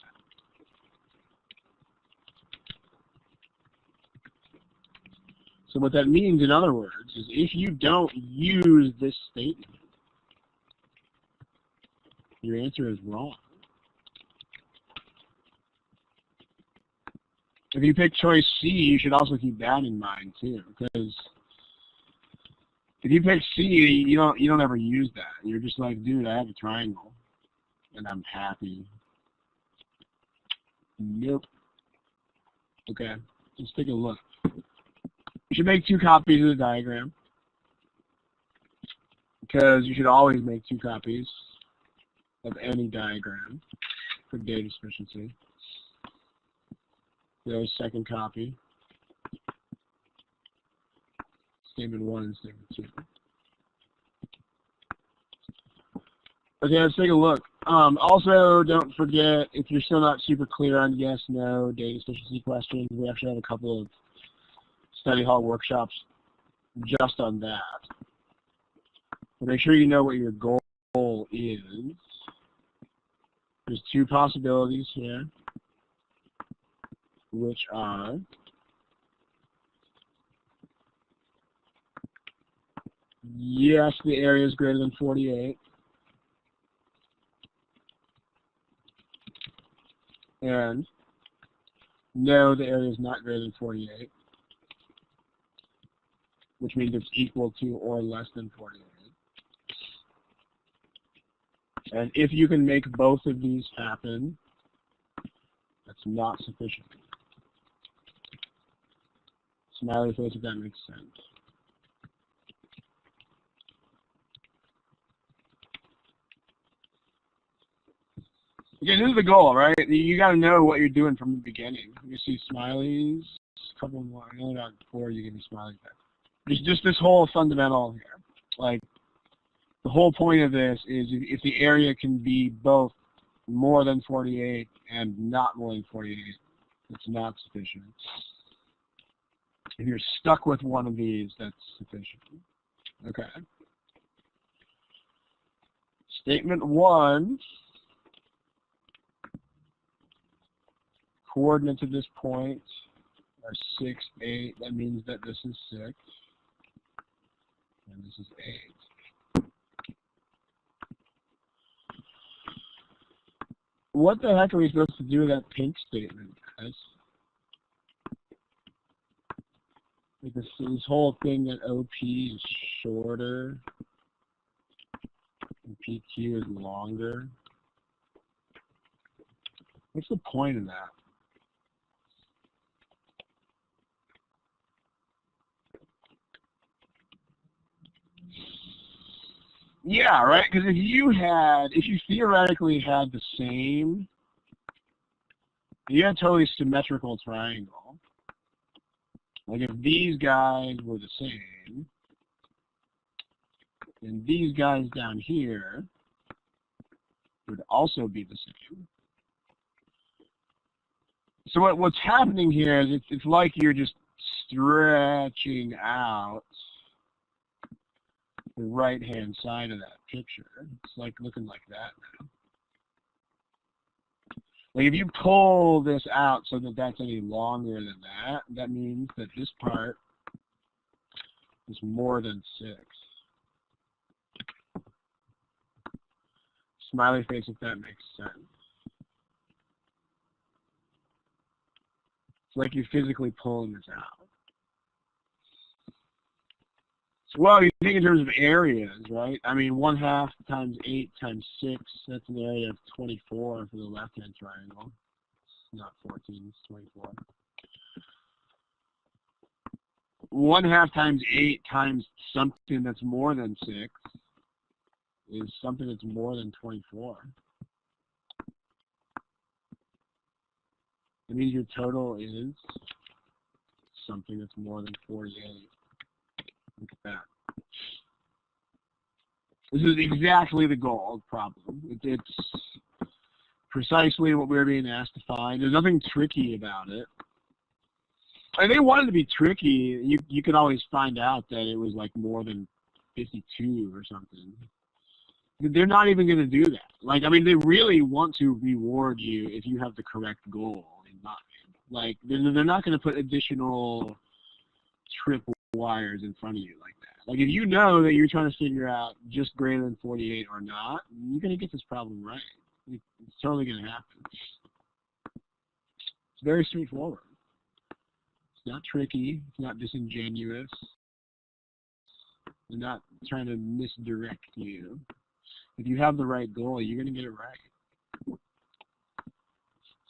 So what that means, in other words, is if you don't use this statement, your answer is wrong. If you pick choice C, you should also keep that in mind too, because if you pick C, you don't ever use that. You're just like, dude, I have a triangle, and I'm happy. Nope. Okay, let's take a look. You should make 2 copies of the diagram, because you should always make 2 copies of any diagram for data sufficiency. There's second copy. Statement 1 and statement 2. Okay, let's take a look. Also, don't forget, if you're still not super clear on yes, no, data sufficiency questions, we actually have a couple of study hall workshops just on that. But make sure you know what your goal is. There's 2 possibilities here, which are yes, the area is greater than 48, and no, the area is not greater than 48, which means it's equal to or less than 48. And if you can make both of these happen, that's not sufficient. Smiley face if that makes sense. Okay, this is the goal, right? You got to know what you're doing from the beginning. You see smileys, a couple more. I know not 4, you give me smileys back. There's just this whole fundamental here. Like, the whole point of this is if the area can be both more than 48 and not more than 48, it's not sufficient. If you're stuck with one of these, that's sufficient. Okay. Statement 1. Coordinates of this point are 6, 8. That means that this is 6. And this is 8. What the heck are we supposed to do with that pink statement, guys? Like this whole thing that OP is shorter and PQ is longer. What's the point of that? Yeah, right. Because if you theoretically had the same, you had a totally symmetrical triangle. Like if these guys were the same, then these guys down here would also be the same. So what's happening here is it's like you're just stretching out the right-hand side of that picture. It's like looking like that now. Like if you pull this out so that that's any longer than that, that means that this part is more than 6. Smiley face if that makes sense. It's like you're physically pulling this out. So, well, you think in terms of areas, right? I mean, 1/2 times 8 times 6, that's an area of 24 for the left-hand triangle. It's not 14, it's 24. 1/2 times 8 times something that's more than 6 is something that's more than 24. That means your total is something that's more than 48. Look at that. This is exactly the goal problem. It's precisely what we're being asked to find. There's nothing tricky about it. And they wanted to be tricky. You could always find out that it was like more than 52 or something. They're not even going to do that. Like, I mean, they really want to reward you if you have the correct goal in mind. Like, they're not going to put additional triple wires in front of you like that. Like, if you know that you're trying to figure out just greater than 48 or not, you're going to get this problem right. It's totally going to happen. It's very straightforward. It's not tricky. It's not disingenuous. They're not trying to misdirect you. If you have the right goal, you're going to get it right.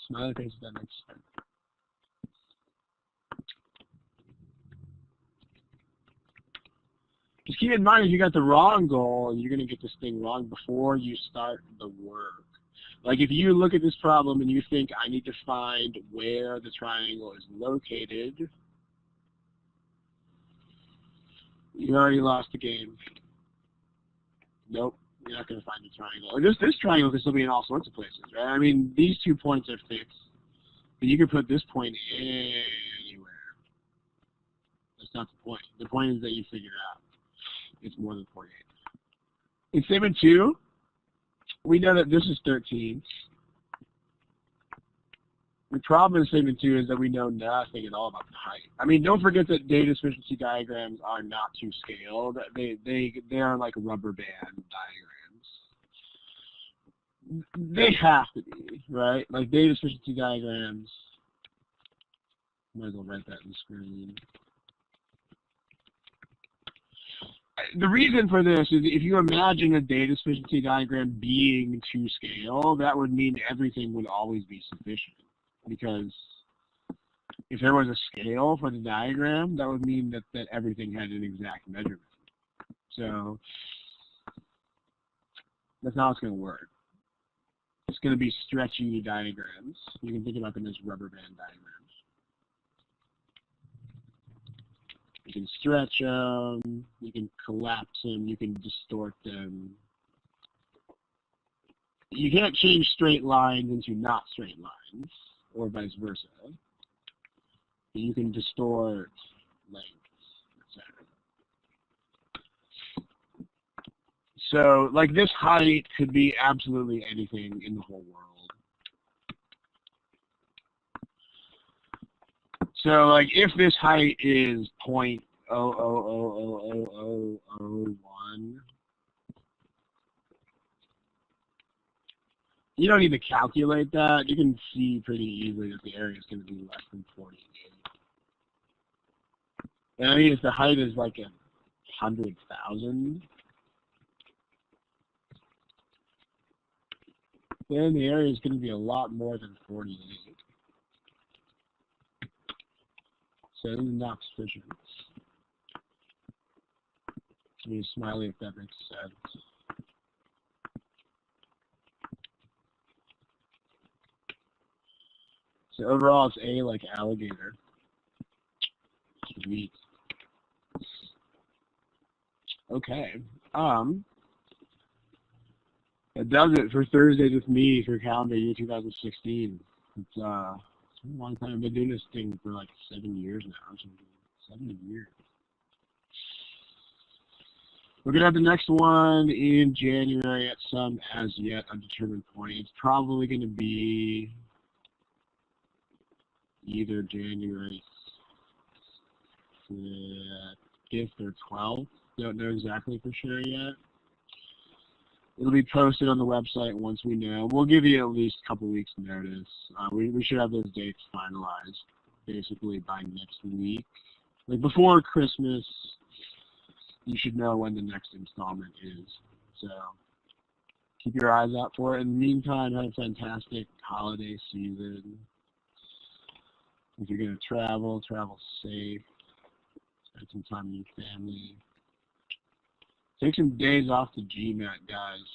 Smiley face if that makes sense. Just keep in mind, if you got the wrong goal, you're going to get this thing wrong before you start the work. Like if you look at this problem and you think, I need to find where the triangle is located, you already lost the game. Nope, you're not going to find the triangle. Or this triangle can still be in all sorts of places, right? I mean, these 2 points are fixed, but you can put this point anywhere. That's not the point. The point is that you figure it out. It's more than 48. In statement 2, we know that this is 13. The problem in statement 2 is that we know nothing at all about the height. I mean, don't forget that data sufficiency diagrams are not to scale. They are like rubber band diagrams. They have to be, right? Like data sufficiency diagrams. Might as well write that in the screen. The reason for this is if you imagine a data sufficiency diagram being to scale, that would mean everything would always be sufficient. Because if there was a scale for the diagram, that would mean that everything had an exact measurement. So that's not how it's going to work. It's going to be stretchy diagrams. You can think about them as rubber band diagrams. You can stretch them, you can collapse them, you can distort them. You can't change straight lines into not straight lines, or vice versa. But you can distort lengths, etc. So, like this height could be absolutely anything in the whole world. So, like, if this height is 0.0000001, you don't need to calculate that. You can see pretty easily that the area is going to be less than 48. And I mean, if the height is like 100,000, then the area is going to be a lot more than 48. So this is not sufficient. Give me a smiley if that makes sense. So overall, it's A like alligator. Sweet. Okay. That does it for Thursdays with me for calendar year 2016. It's a long time. I've been doing this thing for like 7 years now. 7 years. We're going to have the next one in January at some as yet undetermined point. It's probably going to be either January 5th or 12th. Don't know exactly for sure yet. It'll be posted on the website once we know. We'll give you at least a couple weeks notice. We should have those dates finalized basically by next week. Like before Christmas, you should know when the next installment is. So keep your eyes out for it. In the meantime, have a fantastic holiday season. If you're going to travel, travel safe. Spend some time with your family. Take some days off the GMAT, guys.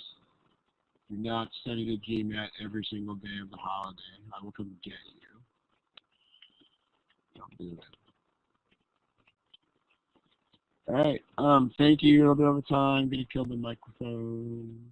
Do not study the GMAT every single day of the holiday. I will come get you. Don't do it. All right. Thank you. A little bit over time. Gonna kill the microphone.